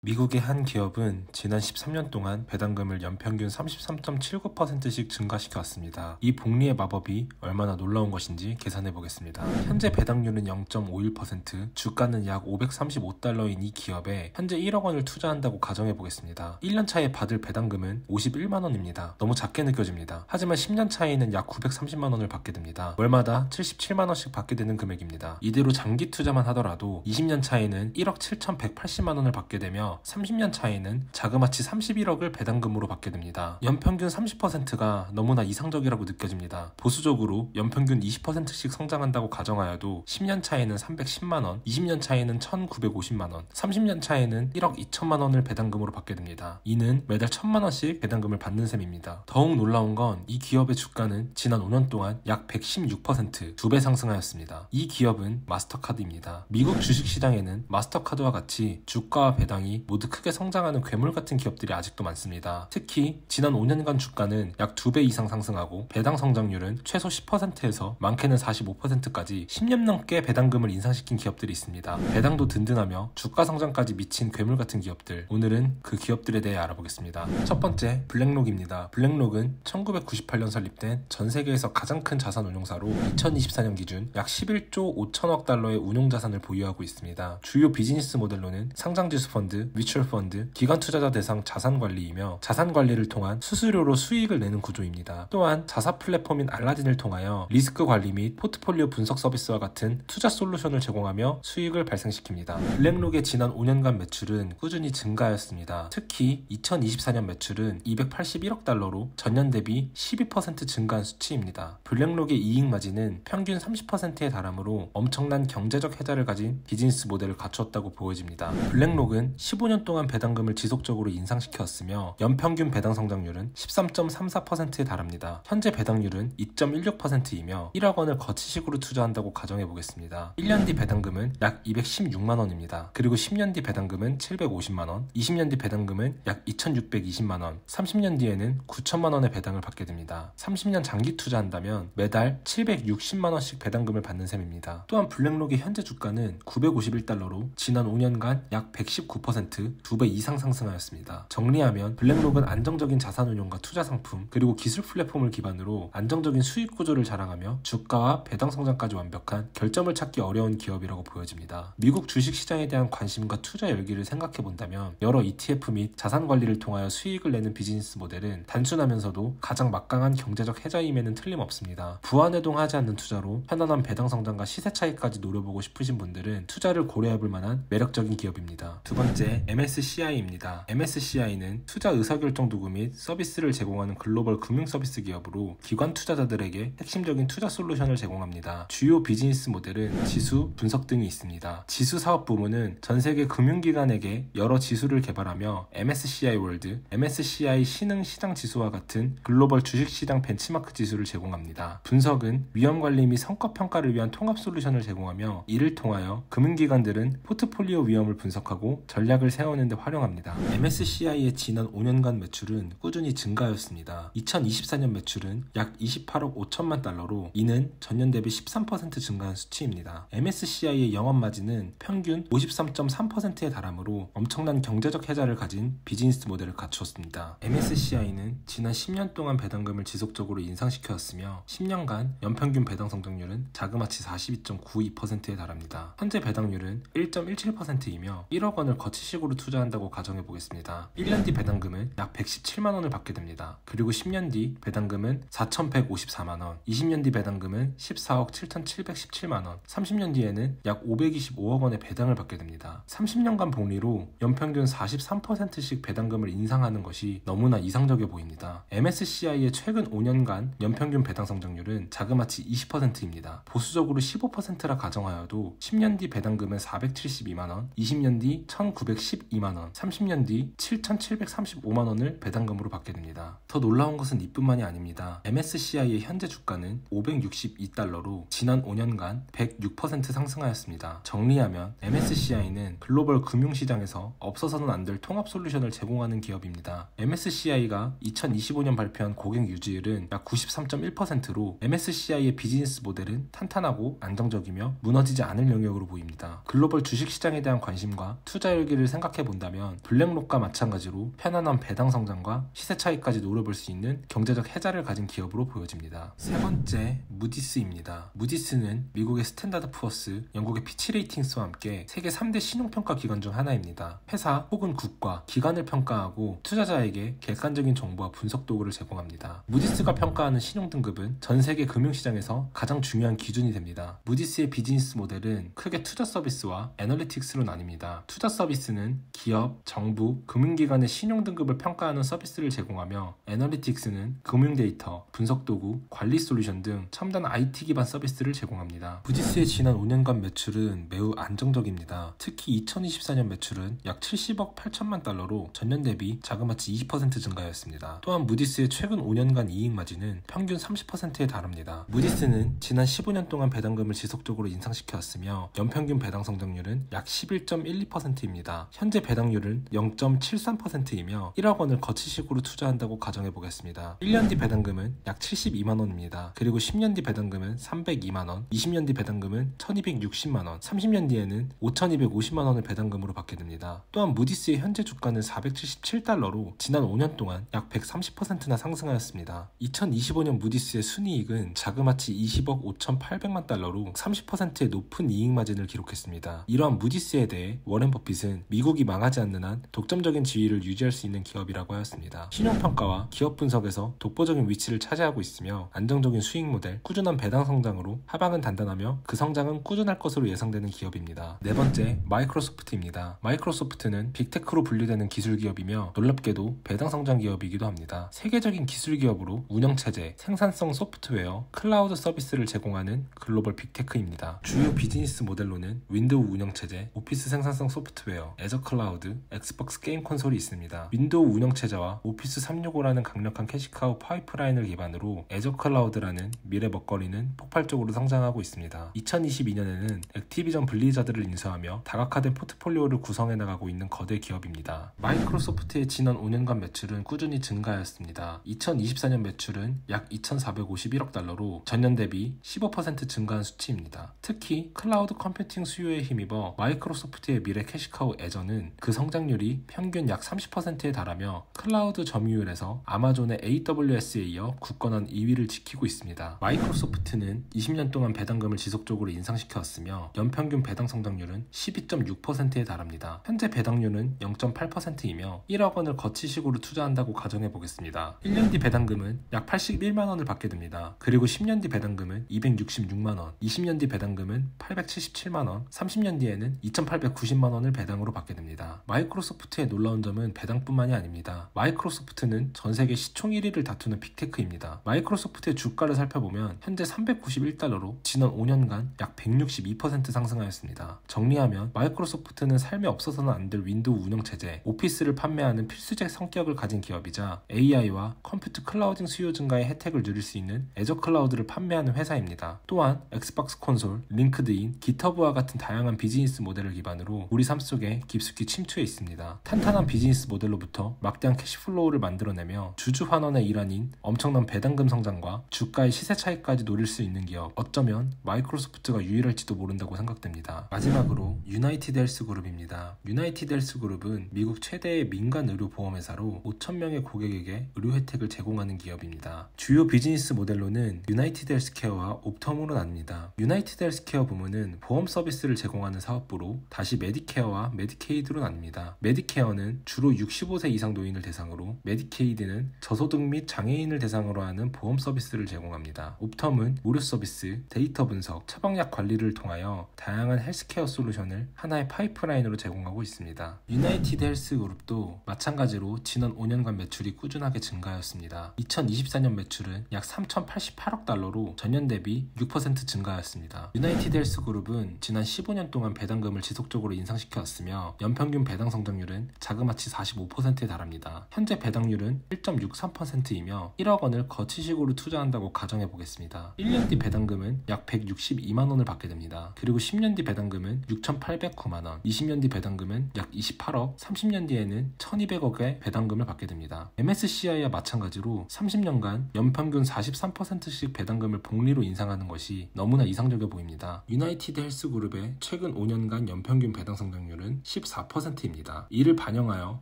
미국의 한 기업은 지난 13년 동안 배당금을 연평균 33.79%씩 증가시켜왔습니다. 이 복리의 마법이 얼마나 놀라운 것인지 계산해 보겠습니다. 현재 배당률은 0.51%, 주가는 약 535달러인 이 기업에 현재 1억 원을 투자한다고 가정해 보겠습니다. 1년 차에 받을 배당금은 51만 원입니다. 너무 작게 느껴집니다. 하지만 10년 차에는 약 930만 원을 받게 됩니다. 월마다 77만 원씩 받게 되는 금액입니다. 이대로 장기 투자만 하더라도 20년 차에는 1억 7,180만 원을 받게 되며 30년 차에는 자그마치 31억을 배당금으로 받게 됩니다. 연평균 30%가 너무나 이상적이라고 느껴집니다. 보수적으로 연평균 20%씩 성장한다고 가정하여도 10년 차에는 310만원, 20년 차에는 1950만원, 30년 차에는 1억 2천만 원을 배당금으로 받게 됩니다. 이는 매달 1,000만 원씩 배당금을 받는 셈입니다. 더욱 놀라운 건 이 기업의 주가는 지난 5년 동안 약 116%, 2배 상승하였습니다. 이 기업은 마스터카드입니다. 미국 주식시장에는 마스터카드와 같이 주가와 배당이 모두 크게 성장하는 괴물 같은 기업들이 아직도 많습니다. 특히 지난 5년간 주가는 약 2배 이상 상승하고 배당 성장률은 최소 10%에서 많게는 45%까지 10년 넘게 배당금을 인상시킨 기업들이 있습니다. 배당도 든든하며 주가 성장까지 미친 괴물 같은 기업들, 오늘은 그 기업들에 대해 알아보겠습니다. 첫 번째, 블랙록입니다. 블랙록은 1998년 설립된 전 세계에서 가장 큰 자산 운용사로 2024년 기준 약 11조 5천억 달러의 운용 자산을 보유하고 있습니다. 주요 비즈니스 모델로는 상장지수 펀드, 뮤추얼 펀드, 기관 투자자 대상 자산 관리이며 자산 관리를 통한 수수료로 수익을 내는 구조입니다. 또한 자사 플랫폼인 알라딘을 통하여 리스크 관리 및 포트폴리오 분석 서비스와 같은 투자 솔루션을 제공하며 수익을 발생시킵니다. 블랙록의 지난 5년간 매출은 꾸준히 증가하였습니다. 특히 2024년 매출은 281억 달러로 전년 대비 12% 증가한 수치입니다. 블랙록의 이익 마진은 평균 30%에 달하므로 엄청난 경제적 혜자를 가진 비즈니스 모델을 갖추었다고 보여집니다. 블랙록은 15년 동안 배당금을 지속적으로 인상시켰으며 연평균 배당 성장률은 13.34%에 달합니다. 현재 배당률은 2.16%이며 1억 원을 거치식으로 투자한다고 가정해 보겠습니다. 1년 뒤 배당금은 약 216만 원입니다. 그리고 10년 뒤 배당금은 750만 원, 20년 뒤 배당금은 약 2,620만 원, 30년 뒤에는 9천만 원의 배당을 받게 됩니다. 30년 장기 투자한다면 매달 760만 원씩 배당금을 받는 셈입니다. 또한 블랙록의 현재 주가는 951달러로 지난 5년간 약 119%, 2배 이상 상승하였습니다. 정리하면 블랙록은 안정적인 자산운용과 투자 상품, 그리고 기술 플랫폼을 기반으로 안정적인 수익 구조를 자랑하며 주가와 배당 성장까지 완벽한 결점을 찾기 어려운 기업이라고 보여집니다. 미국 주식시장에 대한 관심과 투자 열기를 생각해본다면 여러 ETF 및 자산 관리를 통하여 수익을 내는 비즈니스 모델은 단순하면서도 가장 막강한 경제적 혜자임에는 틀림없습니다. 부안해동하지 않는 투자로 편안한 배당 성장과 시세 차익까지 노려보고 싶으신 분들은 투자를 고려해볼 만한 매력적인 기업입니다. 두 번째, MSCI입니다. MSCI는 투자 의사결정 도구 및 서비스를 제공하는 글로벌 금융서비스 기업으로 기관 투자자들에게 핵심적인 투자 솔루션을 제공합니다. 주요 비즈니스 모델은 지수, 분석 등이 있습니다. 지수 사업 부문은 전 세계 금융기관에게 여러 지수를 개발하며 MSCI 월드, MSCI 신흥 시장 지수와 같은 글로벌 주식시장 벤치마크 지수를 제공합니다. 분석은 위험관리 및 성과평가를 위한 통합 솔루션을 제공하며 이를 통하여 금융기관들은 포트폴리오 위험을 분석하고 전략을 세우는 데 활용합니다. MSCI의 지난 5년간 매출은 꾸준히 증가하였습니다. 2024년 매출은 약 28억 5천만 달러로 이는 전년 대비 13% 증가한 수치입니다. MSCI의 영업마진은 평균 53.3%에 달하므로 엄청난 경제적 혜자를 가진 비즈니스 모델을 갖추었습니다. MSCI는 지난 10년 동안 배당금을 지속적으로 인상시켰으며 10년간 연평균 배당 성장률은 자그마치 42.92%에 달합니다. 현재 배당률은 1.17%이며 1억 원을 거치식으로 투자한다고 가정해 보겠습니다. 1년 뒤 배당금은 약 117만 원을 받게 됩니다. 그리고 10년 뒤 배당금은 4,154만 원, 20년 뒤 배당금은 14억 7,717만 원, 30년 뒤에는 약 525억 원의 배당을 받게 됩니다. 30년간 복리로 연평균 43%씩 배당금을 인상하는 것이 너무나 이상적이어 보입니다. MSCI의 최근 5년간 연평균 배당 성장률은 자그마치 20%입니다. 보수적으로 15%라 가정하여도 10년 뒤 배당금은 472만 원, 20년 뒤 1,912만 원, 30년 뒤 7,735만 원을 배당금으로 받게 됩니다. 더 놀라운 것은 이뿐만이 아닙니다. MSCI의 현재 주가는 562달러로 지난 5년간 106% 상승하였습니다. 정리하면 MSCI는 글로벌 금융시장에서 없어서는 안 될 통합 솔루션을 제공하는 기업입니다. MSCI가 2025년 발표한 고객 유지율은 약 93.1%로 MSCI의 비즈니스 모델은 탄탄하고 안정적이며 무너지지 않을 영역으로 보입니다. 글로벌 주식시장에 대한 관심과 투자 열기를 생각해 본다면 블랙록과 마찬가지로 편안한 배당 성장과 시세 차이까지 노려볼 수 있는 경제적 혜자를 가진 기업으로 보여집니다. 세 번째, 무디스입니다. 무디스는 미국의 스탠다드 푸어스, 영국의 피치 레이팅스와 함께 세계 3대 신용평가 기관 중 하나입니다. 회사 혹은 국가, 기관을 평가하고 투자자에게 객관적인 정보와 분석 도구를 제공합니다. 무디스가 평가하는 신용등급은 전 세계 금융시장에서 가장 중요한 기준이 됩니다. 무디스의 비즈니스 모델은 크게 투자 서비스와 애널리틱스로 나뉩니다. 투자 서비스는 기업, 정부, 금융기관의 신용등급을 평가하는 서비스를 제공하며 애널리틱스는 금융 데이터, 분석 도구, 관리 솔루션 등 첨단 IT 기반 서비스를 제공합니다. 무디스의 지난 5년간 매출은 매우 안정적입니다. 특히 2024년 매출은 약 70억 8천만 달러로 전년 대비 자그마치 20% 증가하였습니다. 또한 무디스의 최근 5년간 이익 마진은 평균 30%에 달합니다. 무디스는 지난 15년 동안 배당금을 지속적으로 인상시켜왔으며 연평균 배당 성장률은 약 11.12%입니다. 현재 배당률은 0.73%이며 1억 원을 거치식으로 투자한다고 가정해보겠습니다. 1년 뒤 배당금은 약 72만 원입니다. 그리고 10년 뒤 배당금은 302만 원, 20년 뒤 배당금은 1260만 원, 30년 뒤에는 5250만 원을 배당금으로 받게 됩니다. 또한 무디스의 현재 주가는 477달러로 지난 5년 동안 약 130%나 상승하였습니다. 2025년 무디스의 순이익은 자그마치 20억 5,800만 달러로 30%의 높은 이익 마진을 기록했습니다. 이러한 무디스에 대해 워렌 버핏은 미국이 망하지 않는 한 독점적인 지위를 유지할 수 있는 기업이라고 하였습니다. 신용평가와 기업 분석에서 독보적인 위치를 차지하고 있으며 안정적인 수익 모델, 꾸준한 배당 성장으로 하방은 단단하며 그 성장은 꾸준할 것으로 예상되는 기업입니다. 네 번째, 마이크로소프트입니다. 마이크로소프트는 빅테크로 분류되는 기술 기업이며 놀랍게도 배당 성장 기업이기도 합니다. 세계적인 기술 기업으로 운영체제, 생산성 소프트웨어, 클라우드 서비스를 제공하는 글로벌 빅테크입니다. 주요 비즈니스 모델로는 윈도우 운영체제, 오피스 생산성 소프트웨어, 애저 클라우드, 엑스박스 게임 콘솔이 있습니다. 윈도우 운영체제와 오피스 365라는 강력한 캐시카우 파이프라인을 기반으로 애저 클라우드라는 미래 먹거리는 폭발적으로 성장하고 있습니다. 2022년에는 액티비전 블리자드를 인수하며 다각화된 포트폴리오를 구성해 나가고 있는 거대 기업입니다. 마이크로소프트의 지난 5년간 매출은 꾸준히 증가하였습니다. 2024년 매출은 약 2,451억 달러로 전년 대비 15% 증가한 수치입니다. 특히 클라우드 컴퓨팅 수요에 힘입어 마이크로소프트의 미래 캐시카우 애저는 그 성장률이 평균 약 30%에 달하며 클라우드 점유율에서 아마존의 AWS에 이어 굳건한 2위를 지키고 있습니다. 마이크로소프트는 20년 동안 배당금을 지속적으로 인상시켜왔으며 연평균 배당 성장률은 12.6%에 달합니다. 현재 배당률은 0.8%이며 1억 원을 거치식으로 투자한다고 가정해보겠습니다. 1년 뒤 배당금은 약 81만 원을 받게 됩니다. 그리고 10년 뒤 배당금은 266만 원, 20년 뒤 배당금은 877만 원, 30년 뒤에는 2,890만 원을 배당으로 받게 됩니다. 마이크로소프트의 놀라운 점은 배당뿐만이 아닙니다. 마이크로소프트는 전 세계 시총 1위를 다투는 빅테크입니다. 마이크로소프트의 주가를 살펴보면 현재 391달러로 지난 5년간 약 162% 상승하였습니다. 정리하면 마이크로소프트는 삶에 없어서는 안 될 윈도우 운영체제, 오피스를 판매하는 필수적 성격을 가진 기업이자 AI와 컴퓨터 클라우딩 수요 증가의 혜택을 누릴 수 있는 애저 클라우드를 판매하는 회사입니다. 또한 엑스박스 콘솔, 링크드인, 기터브와 같은 다양한 비즈니스 모델을 기반으로 우리 삶 속에 깊숙이 침투해 있습니다. 탄탄한 비즈니스 모델로부터 막대한 캐시플로우를 만들어내며 주주환원의 일환인 엄청난 배당금 성장과 주가의 시세 차이까지 노릴 수 있는 기업, 어쩌면 마이크로소프트가 유일할지도 모른다고 생각됩니다. 마지막으로 유나이티드 헬스 그룹입니다. 유나이티드 헬스 그룹은 미국 최대의 민간 의료 보험회사로 5,000명의 고객에게 의료 혜택을 제공하는 기업입니다. 주요 비즈니스 모델로는 유나이티드 헬스케어와 옵텀으로 나뉩니다. 유나이티드 헬스케어 부문은 보험 서비스를 제공하는 사업부로 다시 메디케어와 메디케이드로 나뉩니다. 메디케어는 주로 65세 이상 노인을 대상으로, 메디케이드는 저소득 및 장애인을 대상으로 하는 보험 서비스를 제공합니다. 옵텀은 의료 서비스, 데이터 분석, 처방약 관리를 통하여 다양한 헬스케어 솔루션을 하나의 파이프라인으로 제공하고 있습니다. 유나이티드 헬스 그룹도 마찬가지로 지난 5년간 매출이 꾸준하게 증가하였습니다. 2024년 매출은 약 3,088억 달러로 전년 대비 6% 증가하였습니다. 유나이티드 헬스 그룹은 지난 15년 동안 배당금을 지속적으로 인상시켜왔으며 연평균 배당 성장률은 자그마치 45%에 달합니다. 현재 배당률은 1.63%이며 1억 원을 거치식으로 투자한다고 가정해보겠습니다. 1년 뒤 배당금은 약 162만 원을 받게 됩니다. 그리고 10년 뒤 배당금은 6,809만 원, 20년 뒤 배당금은 약 28억, 30년 뒤에는 1,200억의 배당금을 받게 됩니다. MSCI와 마찬가지로 30년간 연평균 43%씩 배당금을 복리로 인상하는 것이 너무나 이상적이어 보입니다. 유나이티드 헬스 그룹의 최근 5년간 연평균 배당 성장률은 14%입니다. 이를 반영하여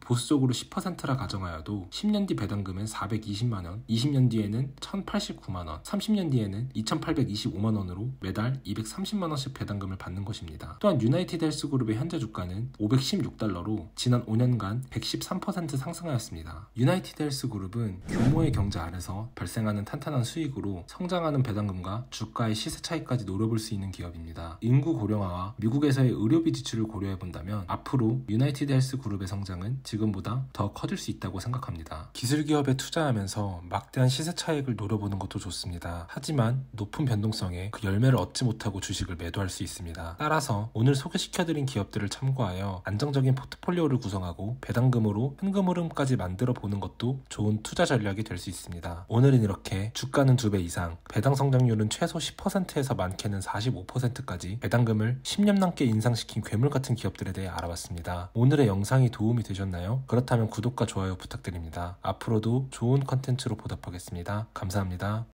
보수적으로 10%라 가정하여도 10년 뒤 배당금은 420만원, 20년 뒤에는 1089만원, 30년 뒤에는 2825만원으로 매달 230만원씩 배당금을 받는 것입니다. 또한 유나이티드 헬스그룹의 현재 주가는 516달러로 지난 5년간 113% 상승하였습니다. 유나이티드 헬스그룹은 규모의 경제 아래서 발생하는 탄탄한 수익으로 성장하는 배당금과 주가의 시세 차이까지 노려볼 수 있는 기업입니다. 인구 고령화와 미국에서의 의료비 지출을 고려해본다면 앞으로 유나이티드 헬스그룹의 성장은 지금보다 더 커질 수 있다고 생각합니다. 기술 기업에 투자하면서 막대한 시세 차익을 노려보는 것도 좋습니다. 하지만 높은 변동성에 그 열매를 얻지 못하고 주식을 매도할 수 있습니다. 따라서 오늘 소개시켜드린 기업들을 참고하여 안정적인 포트폴리오를 구성하고 배당금으로 현금 흐름까지 만들어 보는 것도 좋은 투자 전략이 될 수 있습니다. 오늘은 이렇게 주가는 2배 이상, 배당 성장률은 최소 10%에서 많게는 45%까지 배당금을 10년 넘게 인상시킨 괴물 같은 기업들에 대해 알아봤습니다. 오늘의 영상이 도움이 되셨나요? 그렇다면 구독과 좋아요 부탁드립니다. 앞으로도 좋은 컨텐츠로 보답하겠습니다. 감사합니다.